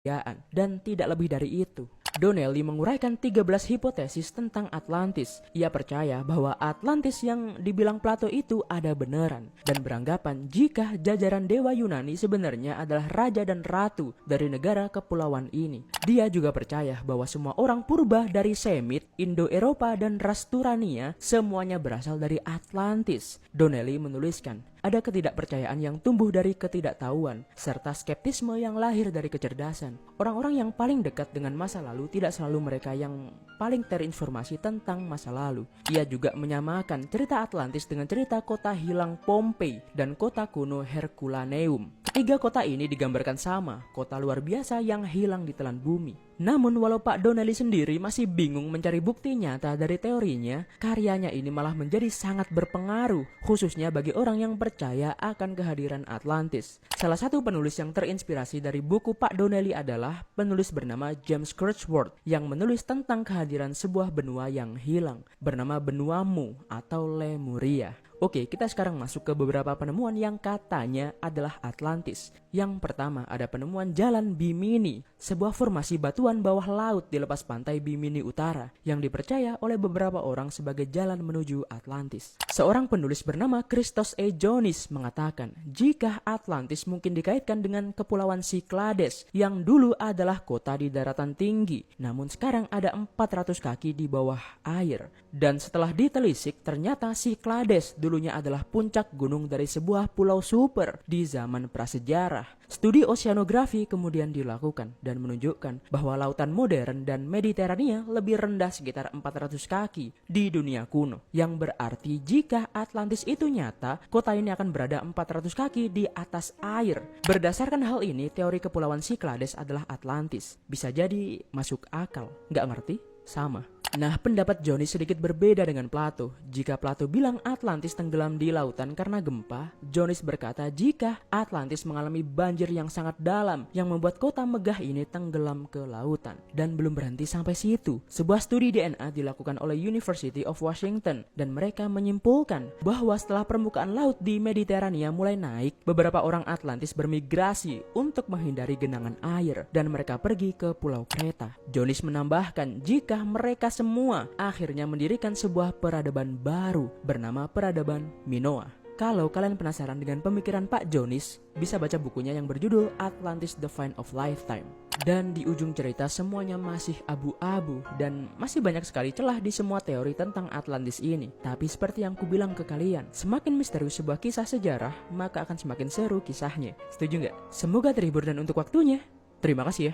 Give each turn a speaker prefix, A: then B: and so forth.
A: dan tidak lebih dari itu. Donnelly menguraikan 13 hipotesis tentang Atlantis. Ia percaya bahwa Atlantis yang dibilang Plato itu ada beneran dan beranggapan jika jajaran dewa Yunani sebenarnya adalah raja dan ratu dari negara kepulauan ini. Dia juga percaya bahwa semua orang purba dari Semit, Indo-Eropa dan ras Turania semuanya berasal dari Atlantis. Donnelly menuliskan, ada ketidakpercayaan yang tumbuh dari ketidaktahuan, serta skeptisme yang lahir dari kecerdasan. Orang-orang yang paling dekat dengan masa lalu tidak selalu mereka yang paling terinformasi tentang masa lalu. Ia juga menyamakan cerita Atlantis dengan cerita kota hilang Pompei dan kota kuno Herculaneum. Ketiga kota ini digambarkan sama, kota luar biasa yang hilang ditelan bumi. Namun walau Pak Donnelly sendiri masih bingung mencari bukti nyata dari teorinya, karyanya ini malah menjadi sangat berpengaruh, khususnya bagi orang yang percaya akan kehadiran Atlantis. Salah satu penulis yang terinspirasi dari buku Pak Donnelly adalah penulis bernama James Crawford yang menulis tentang kehadiran sebuah benua yang hilang, bernama benua Mu atau Lemuria. Oke, kita sekarang masuk ke beberapa penemuan yang katanya adalah Atlantis. Yang pertama ada penemuan jalan Bimini, sebuah formasi batuan bawah laut di lepas pantai Bimini Utara yang dipercaya oleh beberapa orang sebagai jalan menuju Atlantis. Seorang penulis bernama Christos E. Jonis mengatakan jika Atlantis mungkin dikaitkan dengan kepulauan Cyclades yang dulu adalah kota di daratan tinggi, namun sekarang ada 400 kaki di bawah air. Dan setelah ditelisik ternyata Cyclades dulunya adalah puncak gunung dari sebuah pulau super di zaman prasejarah. Studi oceanografi kemudian dilakukan dan menunjukkan bahwa lautan modern dan Mediterania lebih rendah sekitar 400 kaki di dunia kuno. Yang berarti jika Atlantis itu nyata, kota ini akan berada 400 kaki di atas air. Berdasarkan hal ini, teori kepulauan Cyclades adalah Atlantis. Bisa jadi masuk akal. Nggak ngerti? Sama. Nah, pendapat Johnny sedikit berbeda dengan Plato. Jika Plato bilang Atlantis tenggelam di lautan karena gempa, Jonis berkata jika Atlantis mengalami banjir yang sangat dalam yang membuat kota megah ini tenggelam ke lautan. Dan belum berhenti sampai situ. Sebuah studi DNA dilakukan oleh University of Washington dan mereka menyimpulkan bahwa setelah permukaan laut di Mediterania mulai naik, beberapa orang Atlantis bermigrasi untuk menghindari genangan air dan mereka pergi ke Pulau Kreta. Jonis menambahkan jika mereka semua akhirnya mendirikan sebuah peradaban baru bernama peradaban Minoa. Kalau kalian penasaran dengan pemikiran Pak Jonis, bisa baca bukunya yang berjudul Atlantis The Find of Lifetime. Dan di ujung cerita semuanya masih abu-abu dan masih banyak sekali celah di semua teori tentang Atlantis ini. Tapi seperti yang kubilang ke kalian, semakin misterius sebuah kisah sejarah, maka akan semakin seru kisahnya. Setuju nggak? Semoga terhibur dan untuk waktunya. Terima kasih ya.